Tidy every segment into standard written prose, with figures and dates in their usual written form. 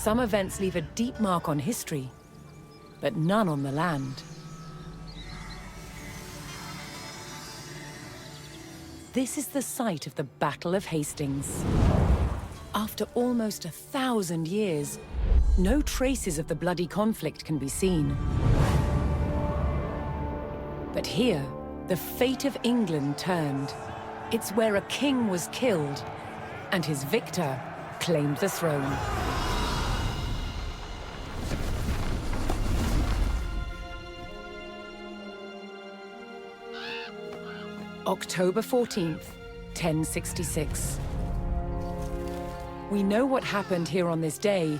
Some events leave a deep mark on history, but none on the land. This is the site of the Battle of Hastings. After almost 1,000 years, no traces of the bloody conflict can be seen. But here, the fate of England turned. It's where a king was killed, and his victor claimed the throne. October 14th, 1066. We know what happened here on this day,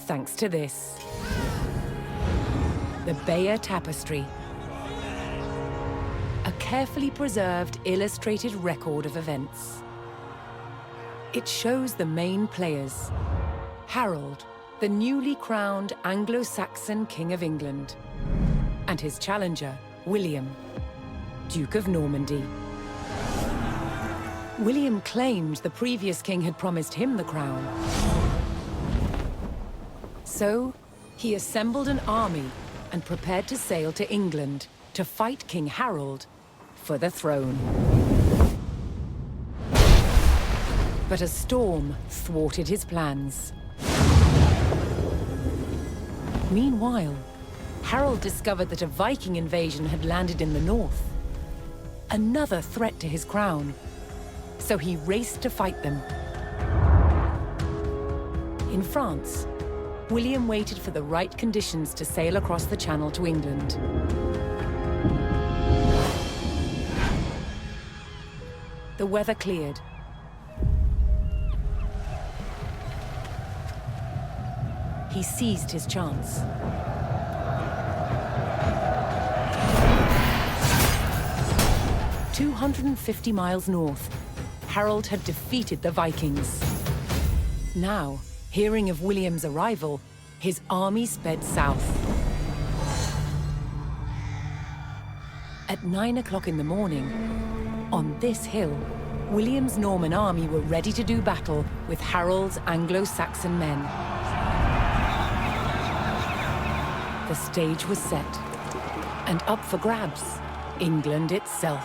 thanks to this. The Bayeux Tapestry. A carefully preserved, illustrated record of events. It shows the main players. Harold, the newly crowned Anglo-Saxon King of England, and his challenger, William, Duke of Normandy. William claimed the previous king had promised him the crown. So, he assembled an army and prepared to sail to England to fight King Harold for the throne. But a storm thwarted his plans. Meanwhile, Harold discovered that a Viking invasion had landed in the north. Another threat to his crown. So he raced to fight them. In France, William waited for the right conditions to sail across the Channel to England. The weather cleared. He seized his chance. "250 miles north, Harold had defeated the Vikings. Now, hearing of William's arrival, his army sped south. At 9 o'clock in the morning, on this hill, William's Norman army were ready to do battle with Harold's Anglo-Saxon men. The stage was set, and up for grabs, England itself.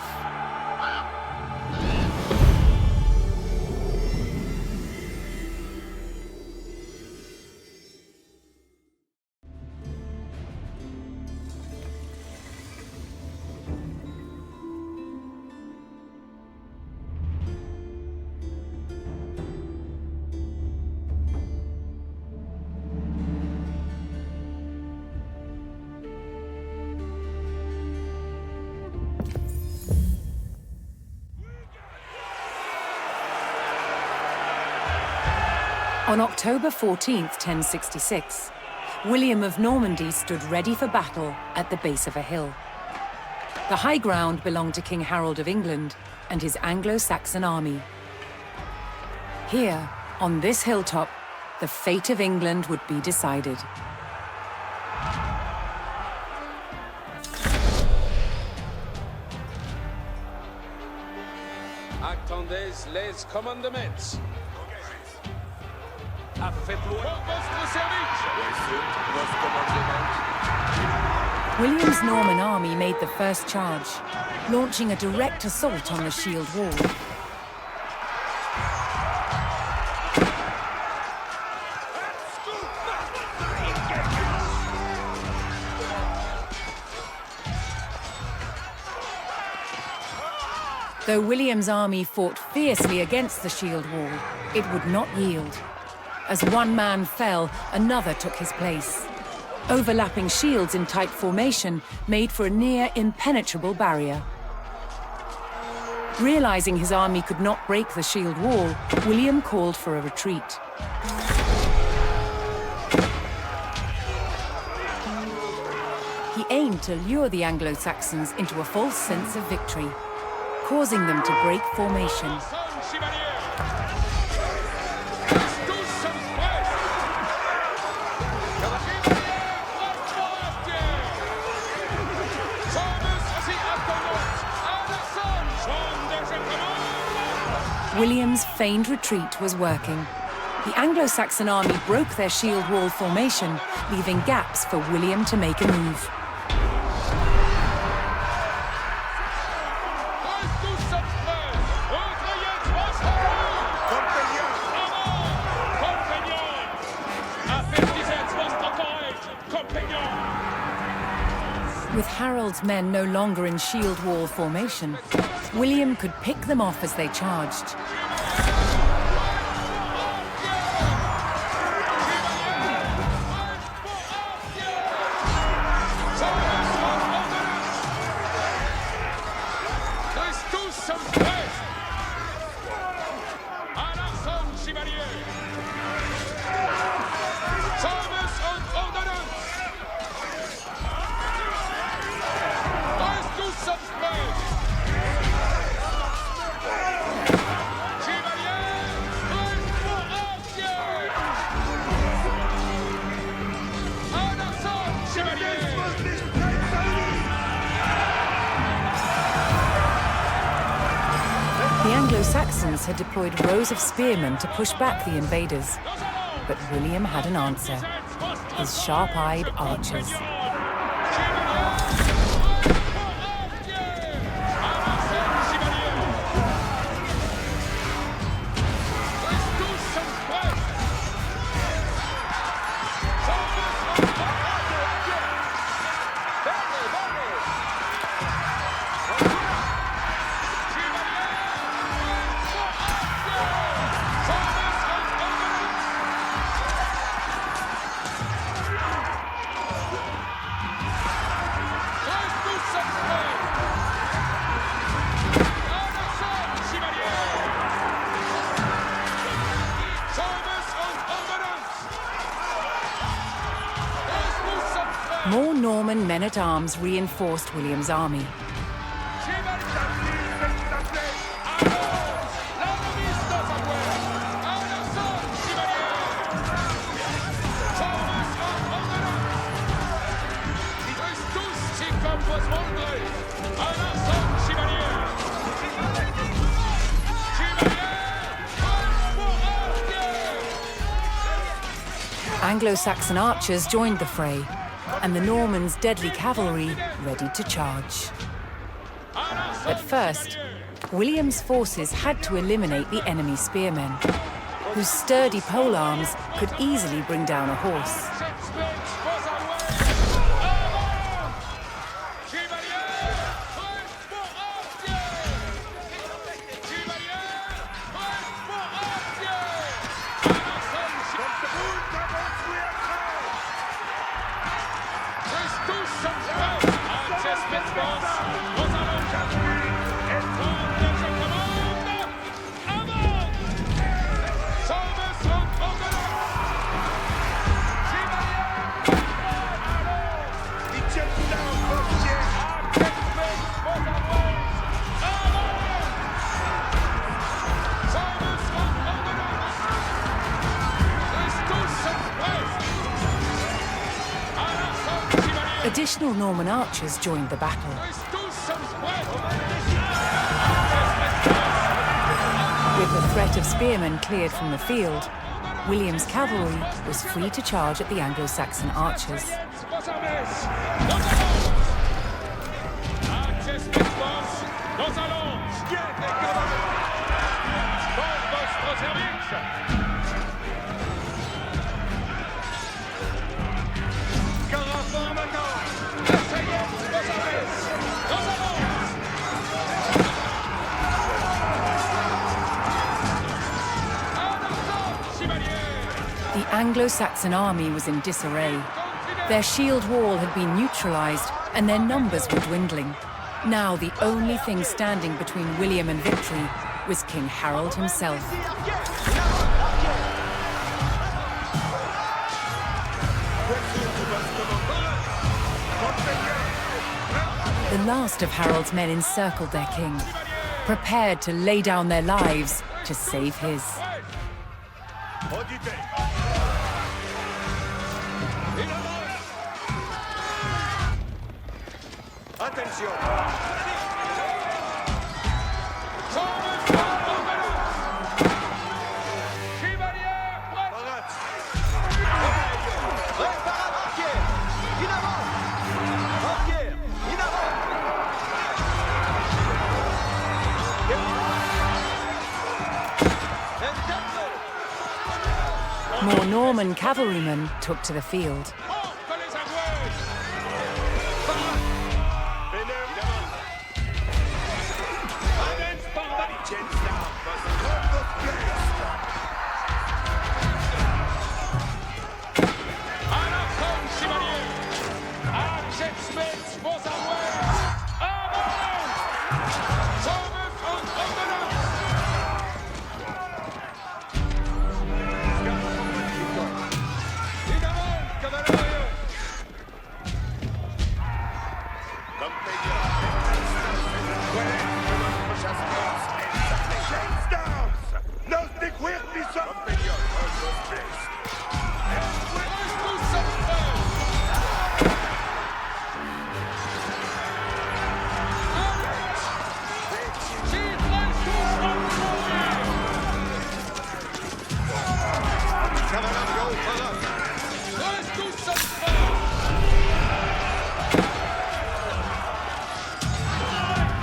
On October 14th, 1066, William of Normandy stood ready for battle at the base of a hill. The high ground belonged to King Harold of England and his Anglo-Saxon army. Here, on this hilltop, the fate of England would be decided. Attendez les commandements. William's Norman army made the first charge, launching a direct assault on the shield wall. Though William's army fought fiercely against the shield wall, it would not yield. As one man fell, another took his place. Overlapping shields in tight formation made for a near impenetrable barrier. Realizing his army could not break the shield wall, William called for a retreat. He aimed to lure the Anglo-Saxons into a false sense of victory, causing them to break formation. William's feigned retreat was working. The Anglo-Saxon army broke their shield wall formation, leaving gaps for William to make a move. With Harold's men no longer in shield wall formation, William could pick them off as they charged. The Anglo-Saxons had deployed rows of spearmen to push back the invaders, but William had an answer: his sharp-eyed archers. More Norman men-at-arms reinforced William's army. Anglo-Saxon archers joined the fray, and the Normans' deadly cavalry ready to charge. At first, William's forces had to eliminate the enemy spearmen, whose sturdy polearms could easily bring down a horse. Additional Norman archers joined the battle. With the threat of spearmen cleared from the field, William's cavalry was free to charge at the Anglo-Saxon archers. The Anglo-Saxon army was in disarray. Their shield wall had been neutralized, and their numbers were dwindling. Now the only thing standing between William and victory was King Harold himself. The last of Harold's men encircled their king, prepared to lay down their lives to save his. More Norman cavalrymen took to the field.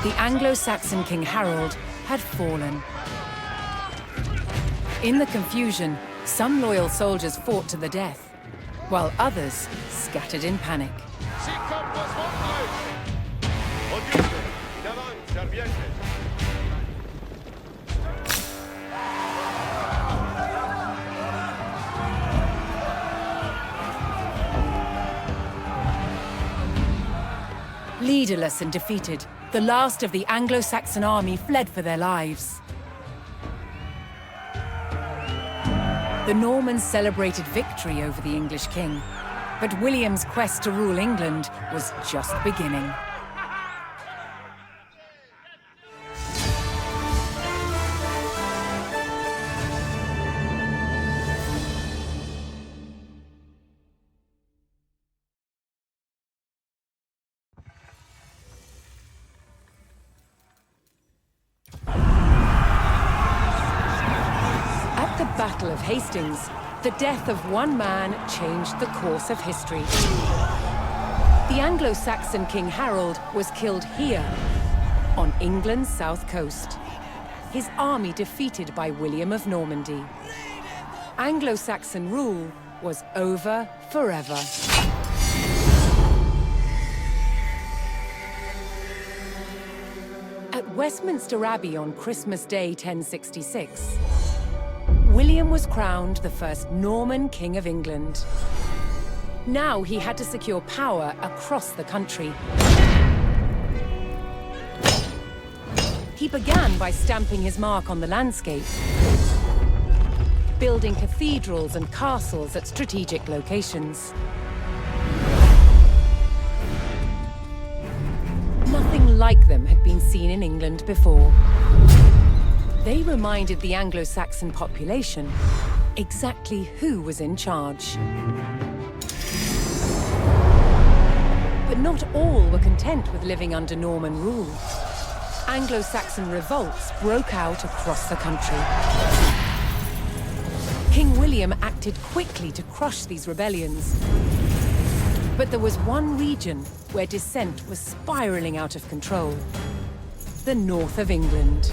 The Anglo-Saxon King Harold had fallen. In the confusion, some loyal soldiers fought to the death, while others scattered in panic. Leaderless and defeated, the last of the Anglo-Saxon army fled for their lives. The Normans celebrated victory over the English king, but William's quest to rule England was just beginning. Battle of Hastings, the death of one man changed the course of history. The Anglo-Saxon King Harold was killed here, on England's south coast. His army defeated by William of Normandy. Anglo-Saxon rule was over forever. At Westminster Abbey on Christmas Day 1066, William was crowned the first Norman King of England. Now he had to secure power across the country. He began by stamping his mark on the landscape, building cathedrals and castles at strategic locations. Nothing like them had been seen in England before. They reminded the Anglo-Saxon population exactly who was in charge. But not all were content with living under Norman rule. Anglo-Saxon revolts broke out across the country. King William acted quickly to crush these rebellions. But there was one region where dissent was spiraling out of control: the north of England.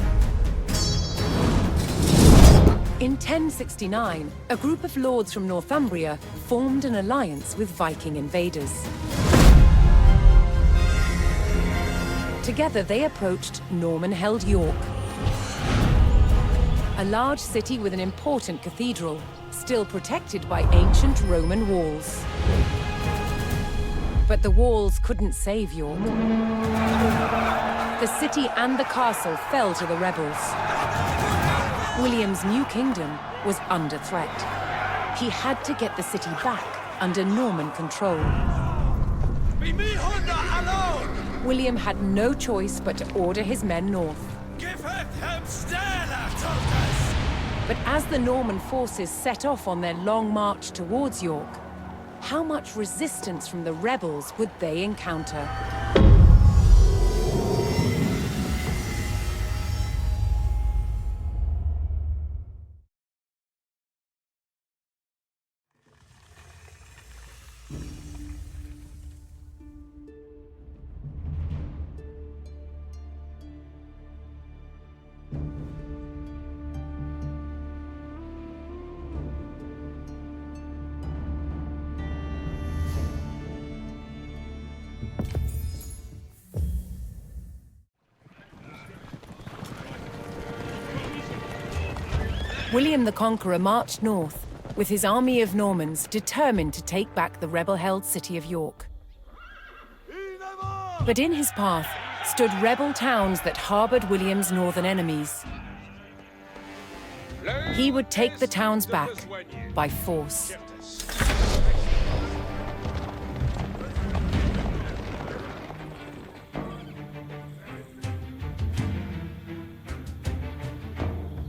In 1069, a group of lords from Northumbria formed an alliance with Viking invaders. Together they approached Norman-held York, a large city with an important cathedral, still protected by ancient Roman walls. But the walls couldn't save York. The city and the castle fell to the rebels. William's new kingdom was under threat. He had to get the city back under Norman control. William had no choice but to order his men north. But as the Norman forces set off on their long march towards York, how much resistance from the rebels would they encounter? William the Conqueror marched north, with his army of Normans determined to take back the rebel-held city of York. But in his path stood rebel towns that harbored William's northern enemies. He would take the towns back by force.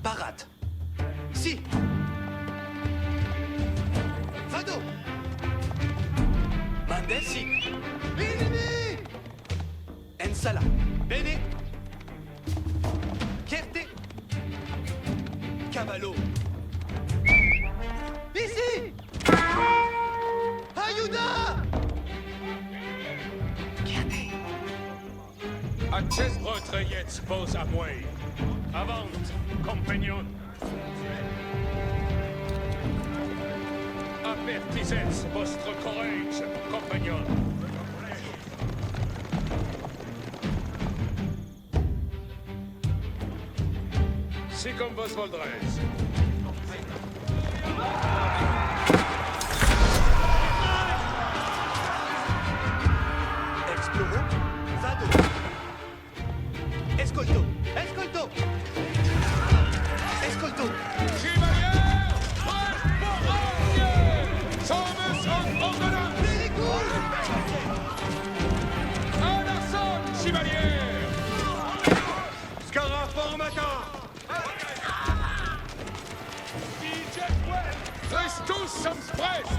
Parade. Si. Vado. Mandel, si. Bini. Ensala. Bene. Chierte. Cavallo. Ici. Ayuda. Chierte. Acest votre jetzt pose à moi. Avant, compagnon. Avertissez votre courage, compagnon. Si comme vos voldrez. Exploro. Vado. Escolto. Escolto. Escolto. Chevalier! Sommes en ordonnance! Very good. Arasında, chevalier! Scaraformator. Tous sommes prêts!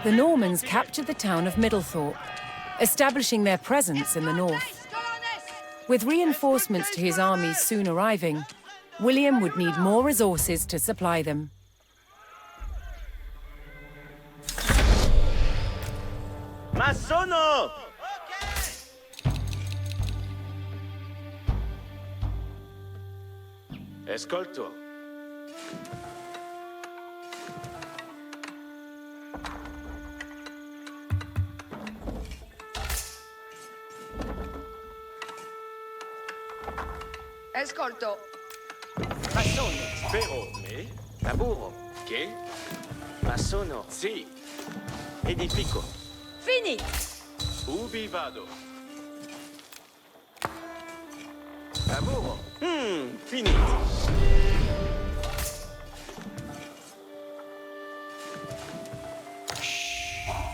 The Normans captured the town of Middlethorpe, establishing their presence in the north. With reinforcements to his armies soon arriving, William would need more resources to supply them. Masono! Escolto. Ascolto. Masono. Spero. Me. Laburo. Che? Masono. Sì. Edifico. Fini. Ubi vado. Laburo. Finito.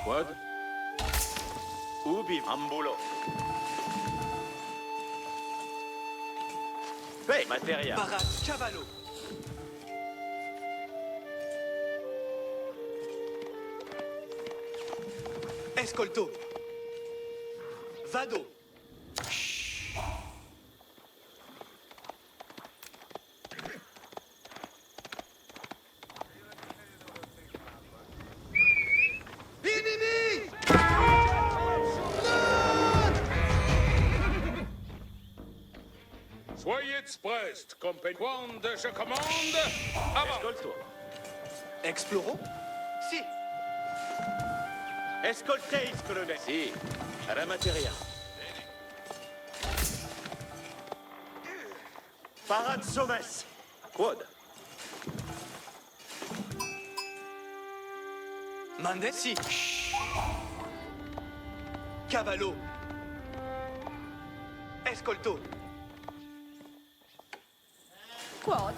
What? Ubi ambulo. Beh, materia. Parade. Cavallo. Escolto. Vado. Ennemi! Soyez prêts, compagnon. Je commande. Avant. Escolto. Exploro. Si. Escolteis, colonel. Sì. Alla materia. Parad somes. Quod. Mandel, si. Cavallo. Escolto. Quod.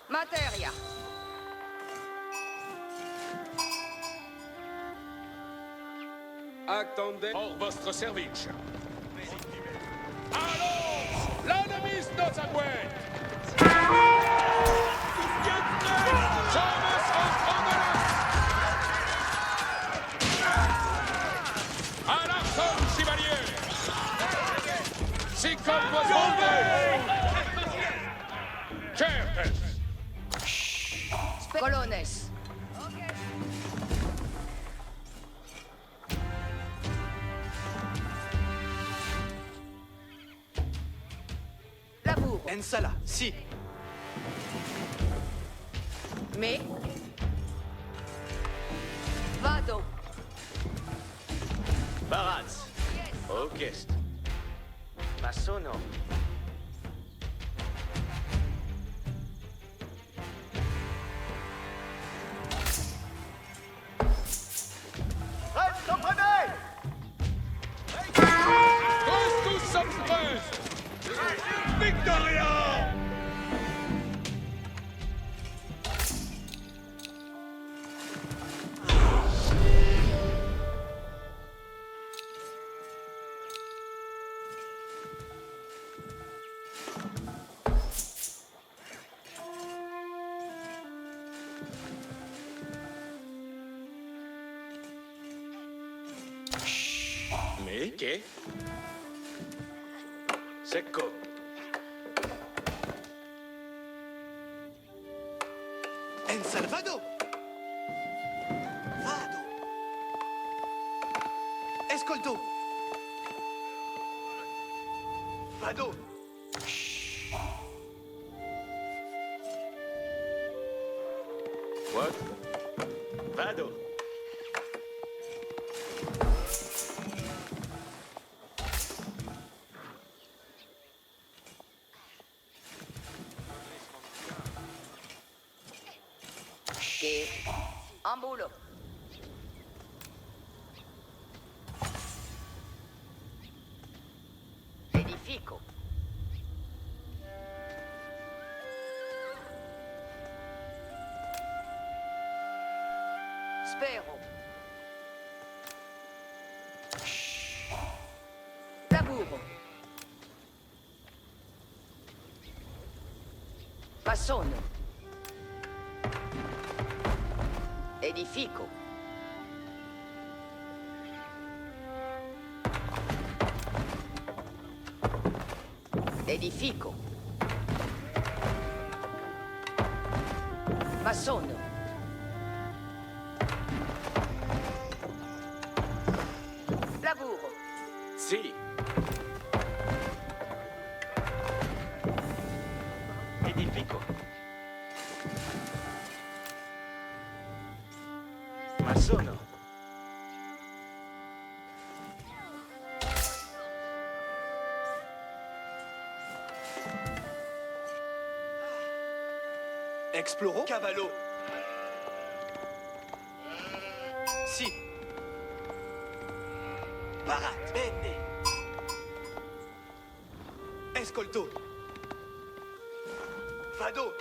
Materia. Attendez pour votre service. Allons! L'ennemi est à gauche! Sommes en ordonnance! À l'arasında, chevalier! Si comme vos voldrez! Certes! Colones. Laburo. Ensala. Si. Me. Vado. Baraz. Orchestre. Masono. Tous sommes prêts. Victoria! Mais, che? Secco. Ensalvado. Vado. Escolto. Vado. What? Vado. Che. En boulot. Edifico. Spero. Laburo. Masono. Edifico. Edifico. Masono. Lavoro. Sì. Edifico. Masono. Exploro. Cavallo. Si. Barat. Bene. Escolto. Vado.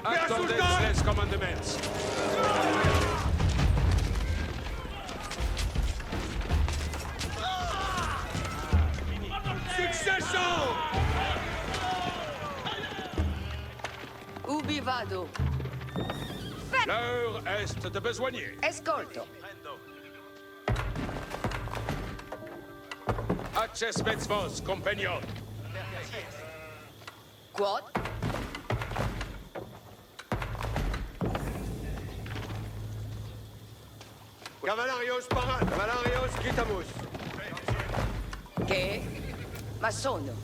Attendez les commandements. Succession! Ubi vado. L'heure est de besoigner. Escolto. Accesmets vos, compagnon. Quod. Cavallarios parat. Cavallarios quitamus. Che. Masono.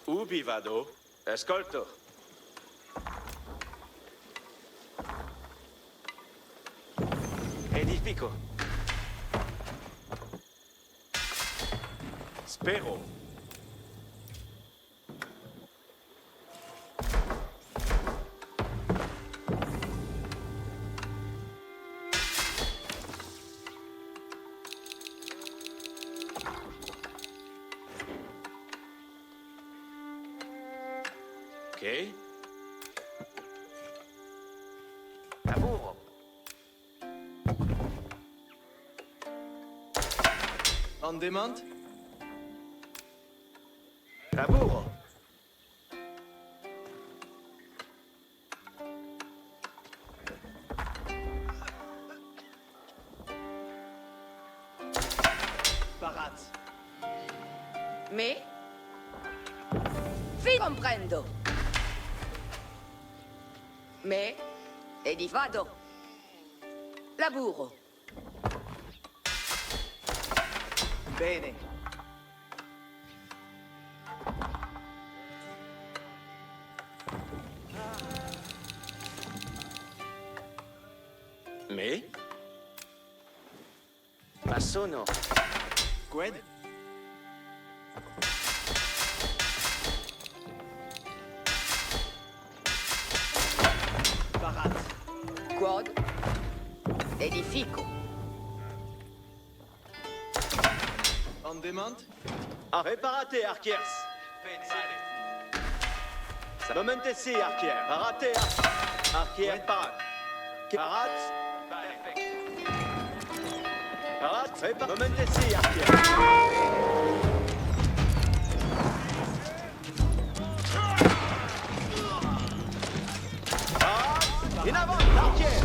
Ubi vado? Ascolto. Edifico. Spero. Ok. Lavoro. On demand. Lavoro. Barat. Me. Vi comprendo. Me. Edi vado. Laburo. Bene. Mais? Ma sono. Gwed. Barat. Quod. Edifico. On demand. Preparate, herkes. Momentesi, herkes. Parate, herkes. Parat. Parat. Parat. Momentesi, herkes. Parat. In avant, herkes.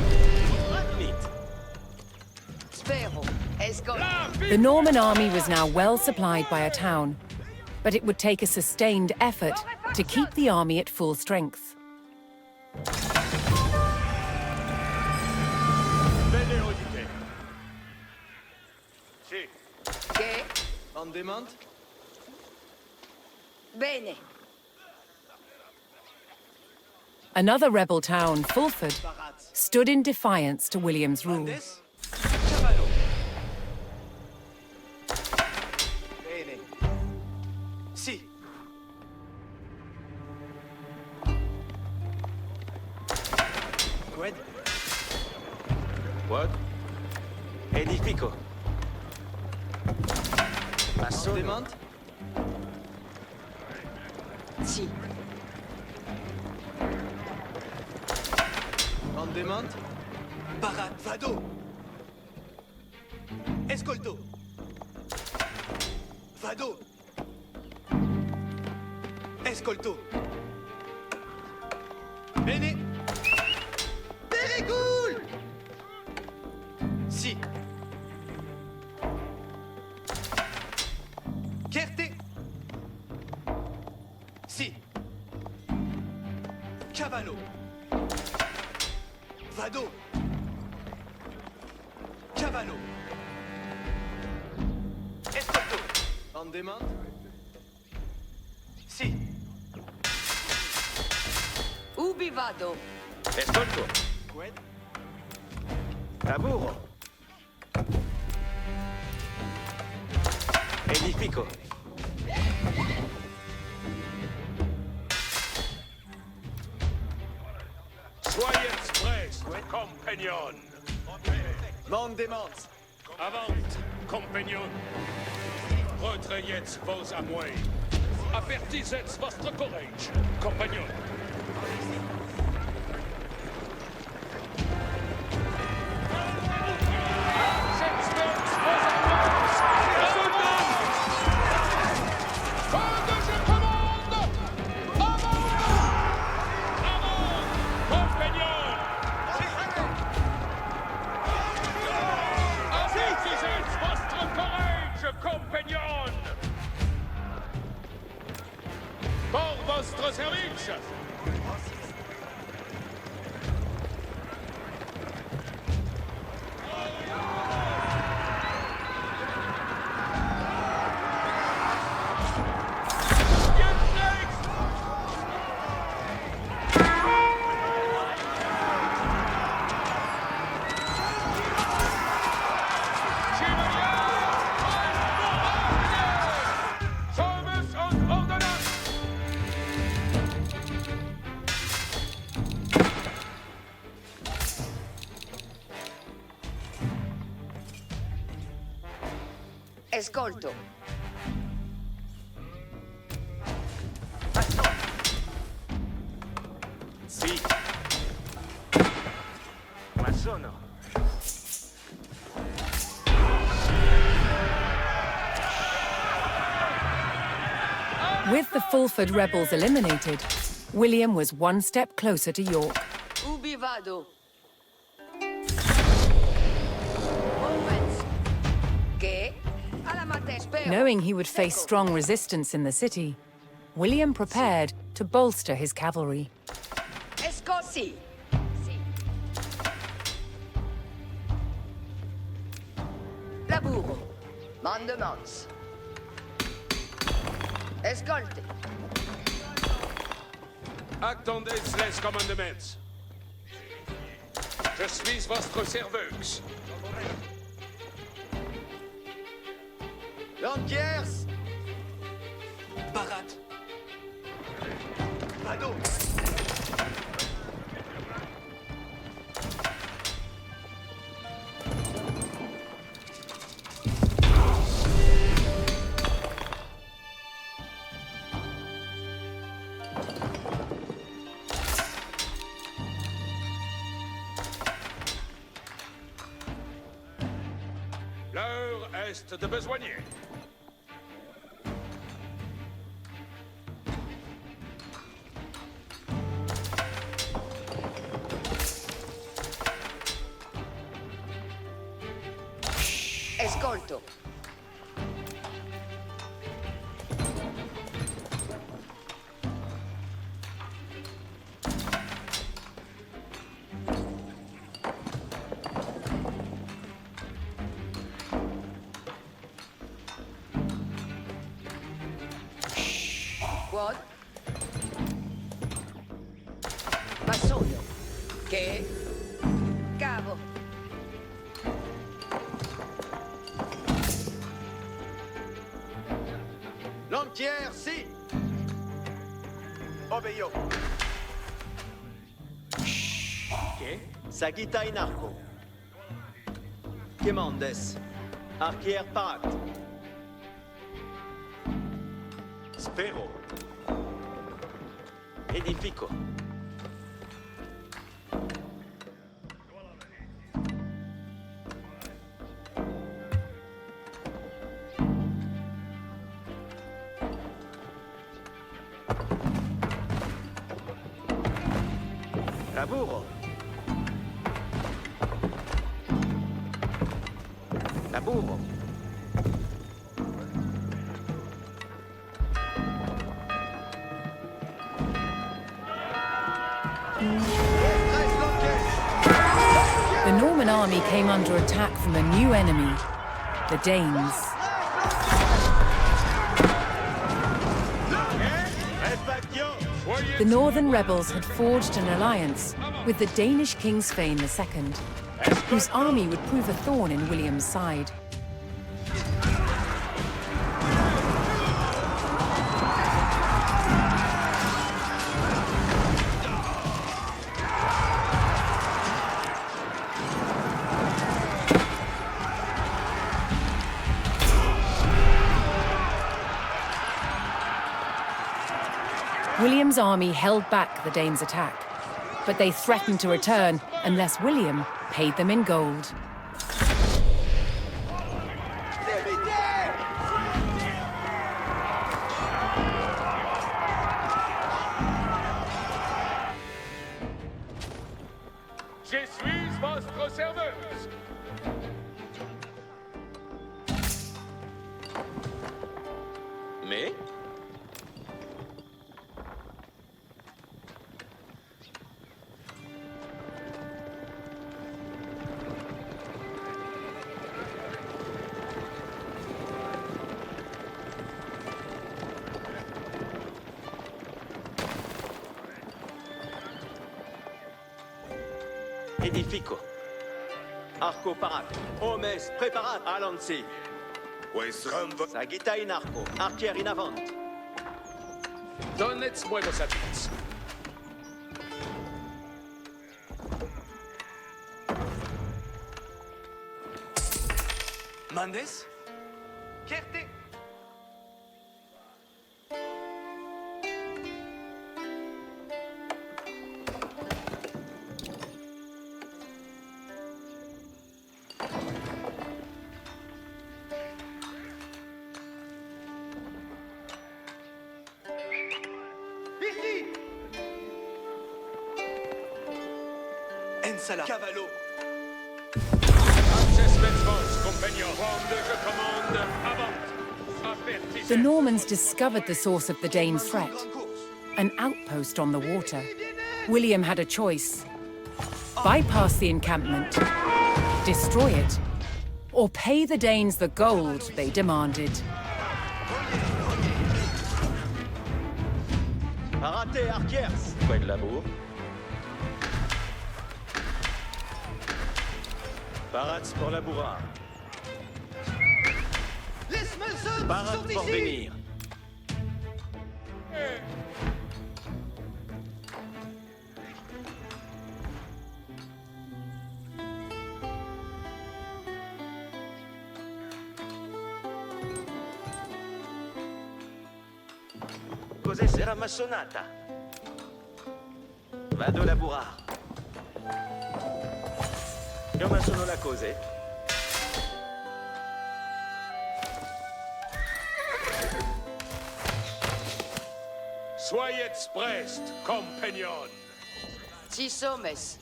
Spero. Escort. The Norman army was now well supplied by a town, but it would take a sustained effort to keep the army at full strength. Che. On demand. Bene. Another rebel town, Fulford, Barat. stood in defiance to William's rule. Des. Cavallo. Bene. Si. Gwed. What? Edifico. Ma On sono. demand. Si. On demand. Barat. Vado. Escolto. Vado. Escolto. Bene. Very cool. Si. Certe. Si. Cavallo. Vado. Cavallo. Escolto. On demand. Si. Ubi vado. Escolto. Gwed. Lavoro. Edifico. Soyez prêts, compagnons. On demand. Avant, compagnons. Retrayez vos amours. Avertissez votre courage, compagnons. Pour votre service. Escolto. Si. Ma sono. With the Fulford rebels eliminated, William was one step closer to York. Ubi vado. Moment. Che? Alla mater spero. Knowing he would face strong resistance in the city, William prepared to bolster his cavalry. Escosi. Si. Laburo. Mandements. Escolte. Attendez les commandements. Je suis votre serveuse. Lanciers. Parade. Radeau. L'heure est de besoigner. Escolto. Quod? Vassoio. Che? Cavo. Lanciers, si. Obéio. ¿Qué? Sagita in arco. Quemandes. Arquier parat. Spero. Edifico. Laburo. Laburo. The Norman army came under attack from a new enemy, the Danes. The northern rebels had forged an alliance with the Danish king Svein II, whose army would prove a thorn in William's side. William's army held back the Danes' attack, but they threatened to return unless William paid them in gold. Je suis votre serveuse. Mais? Edifico. Arco parat. Homes preparat. Alansi. Sagita in arco. Arquier in avant. Donnez-moi vos habits. Mandes. Kerte. Ici. Ensala. Cavallo. The Normans discovered the source of the Danes' threat, an outpost on the water. William had a choice: bypass the encampment, destroy it, or pay the Danes the gold they demanded. Arate arquiers. Quoi de labour? Parats pour la bourrade. Les Smelson Parats sont pour ici. venir. Cos'è sera massonata? Vado la burra. Come sono la cose? Soyez prest, compagnon. Si sommes.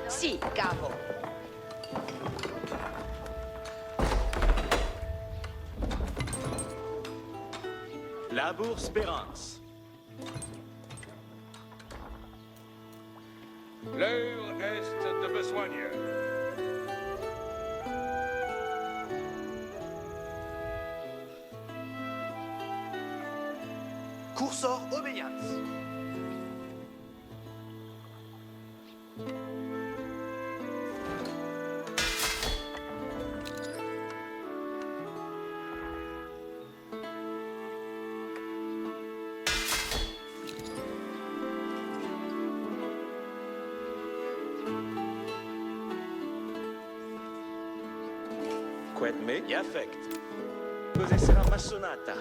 Si, cavo. La bourse Espérance. L'heure est de besogne. Cursor obéissance. Qued me? Affect. Cos'è sera massonata?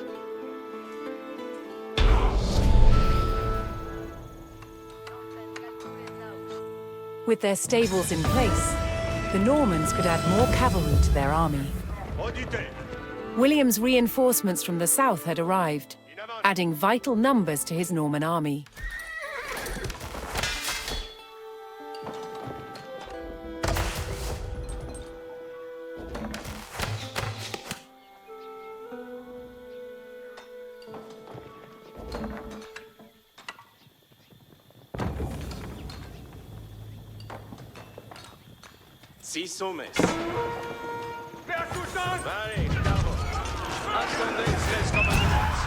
With their stables in place, the Normans could add more cavalry to their army. Auditez. William's reinforcements from the south had arrived, adding vital numbers to his Norman army. Si sommes. Percutant. Vale, cavo. Attendez les commandements.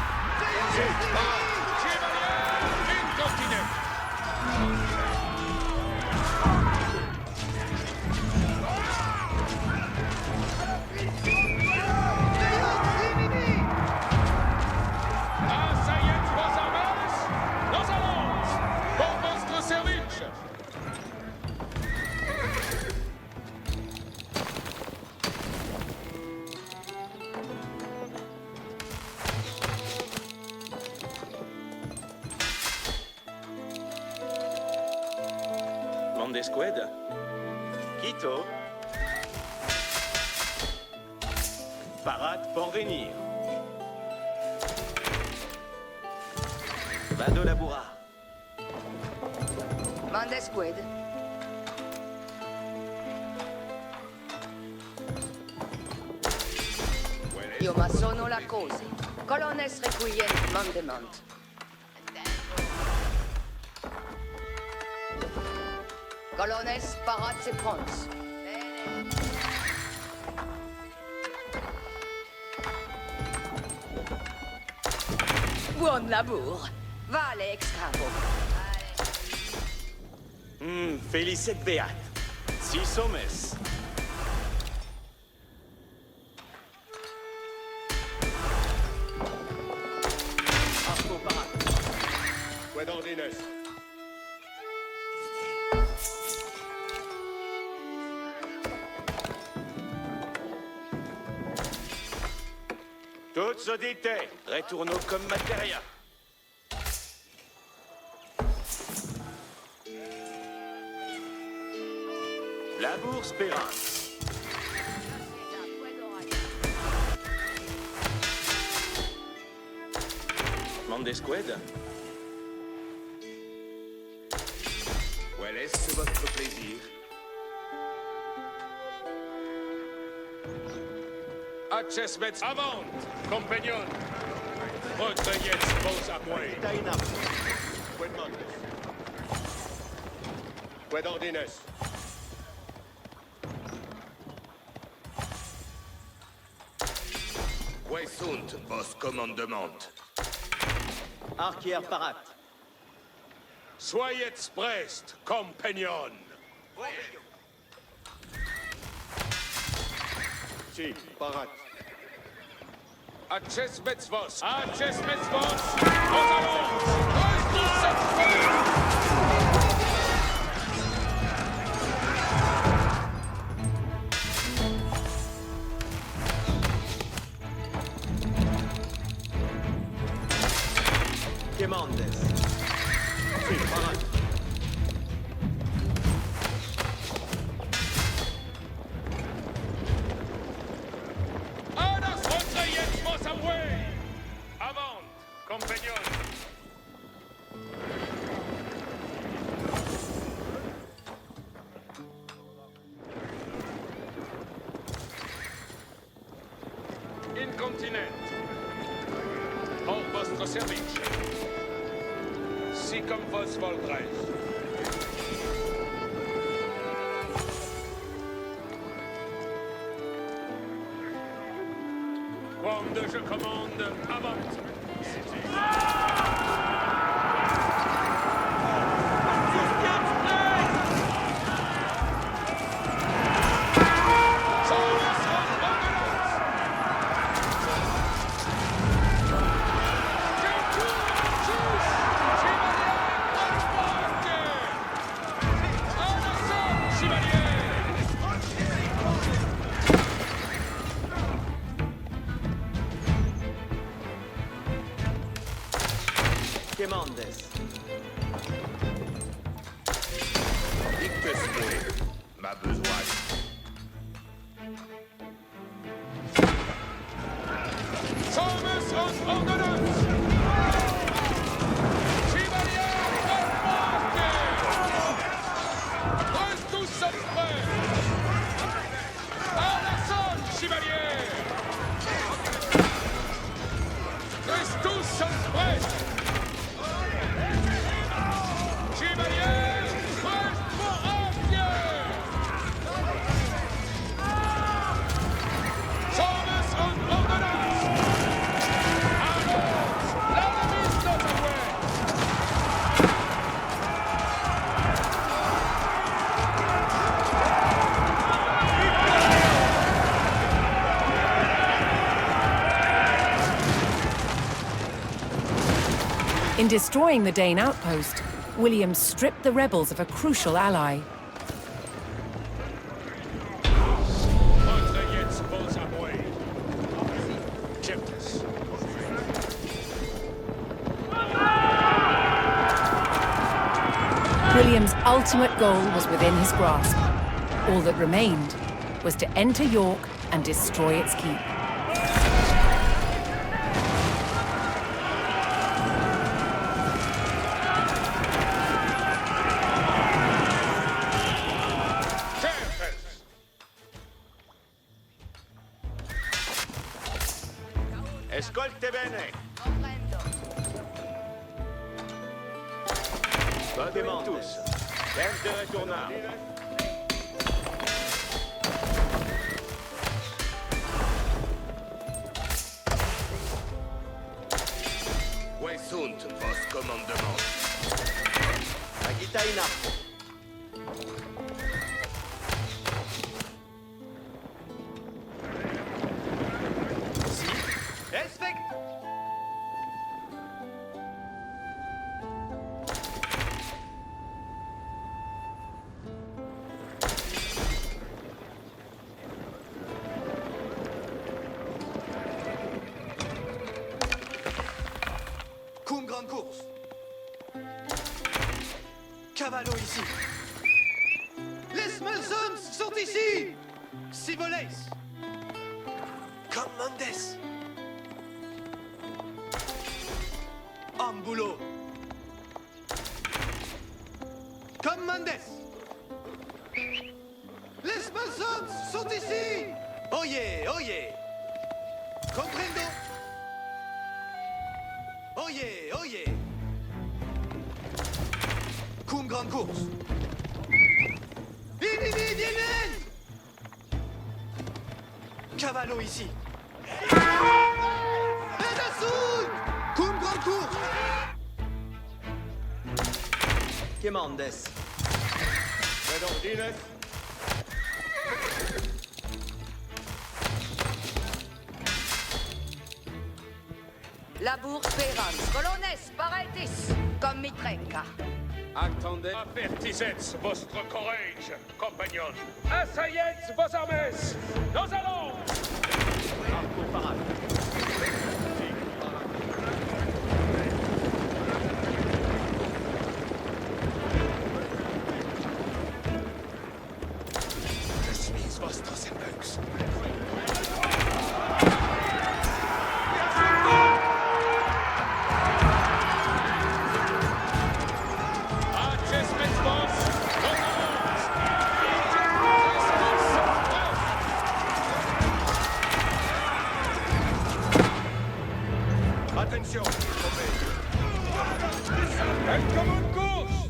Chevalier, incontinent. Asseyez vos armes. Nous allons pour votre service. Mondesqued. Quito. Parade pour venir. Vado la bourra. Mandesquid. Io ma sono la cosa. Colones requiem mandement. Colones parats et prons. Buon labor. Vale extravo. Felicet beat. Si sommes. Arco parade. Qued ordines. Toutes audités. Retournons comme matériel. La bourse Espérance. Mondesqued. Quel est votre plaisir? Accesmets avant, compagnon. Recueillez vos appuis. Taina. Quid mandes? Quid ordines? Quae sunt vos commandements? Arquière parade. Soyez prest, compagnon. Si, parat. Acces metzvos! Acces metzvos! Aux allons! Ordus cette Quemandes. Si, parat. arasında yetmez away! Avant, compagnon! Incontinent. Hors votre service. Si comme vos voldrais. Quand je commande, avant. Quemandes. Dicte-moi ma besoin. Thomas on ordonnance! Chevalier embarqué! Ordus cette prêt! À l'assaut, chevalier! Ordus cette prêt! Chevalier, prête pour appuyer! Thomas on ordonnance! Alors, la remise de ta way! In destroying the Dane outpost, William stripped the rebels of a crucial ally. Votre jetzt vos away. Chiptus. William's ultimate goal was within his grasp. All that remained was to enter York and destroy its keep. Escolte bene. Godwinson. Temps de retournard. Où sont vos commandements? Agitaina. Si. Respect. Cum grande course. Cavallo ici. Les Malsons sont ici. Si voleis. Commandes. Ambulo. Commandes. Les Malsons sont ici. Oye, oye. Comprendo. Oye, oye. Cum grande course. Vini, vienen. Cavallo ici. Edasud. Cum grande course. Quemandes. Labur sperans, colones paraetis, comme mitrenka. Attendez. Avertissez votre courage, compagnons. Asseyez vos armes. Nous allons. Je suis votre semblance. Attention, Elle commande course.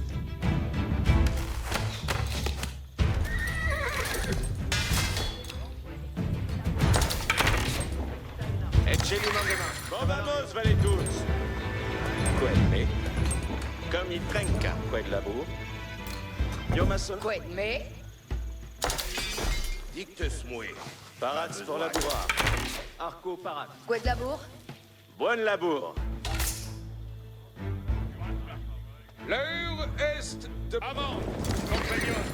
Ecce l'imandement. Bon vamos, valez tous. Quelle comme il trenca, quel labour. Yo maçon. Quid me? Dictus mue. Parats pour labourar. Arco parade. Quid labour? Bonne labour. L'heure est de... Avant, compagnons.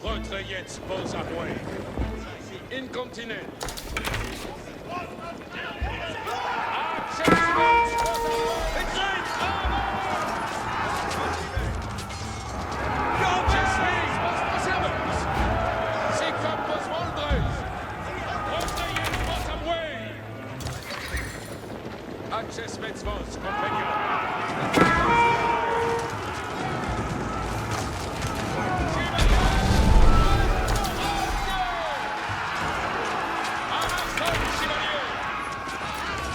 Retrayez vos armoires. Incontinent. Accessments vos compagnons.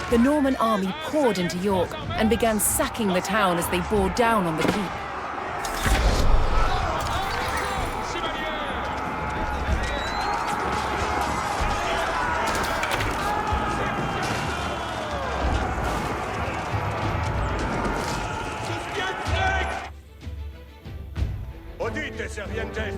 The Norman army poured into York and began sacking the town as they bore down on the keep. Audite, servientes.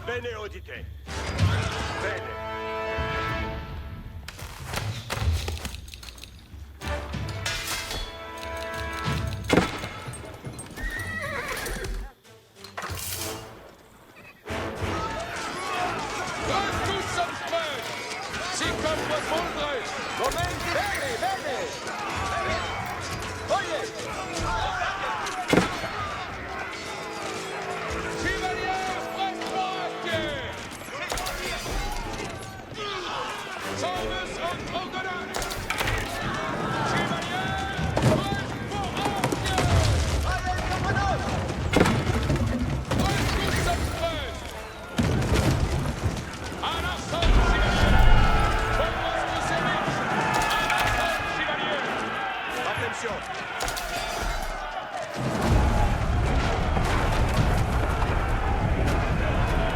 Bene, audite. Bene.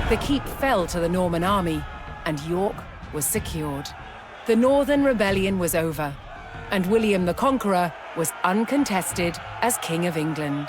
The keep fell to the Norman army, and York was secured. The Northern Rebellion was over, and William the Conqueror was uncontested as King of England.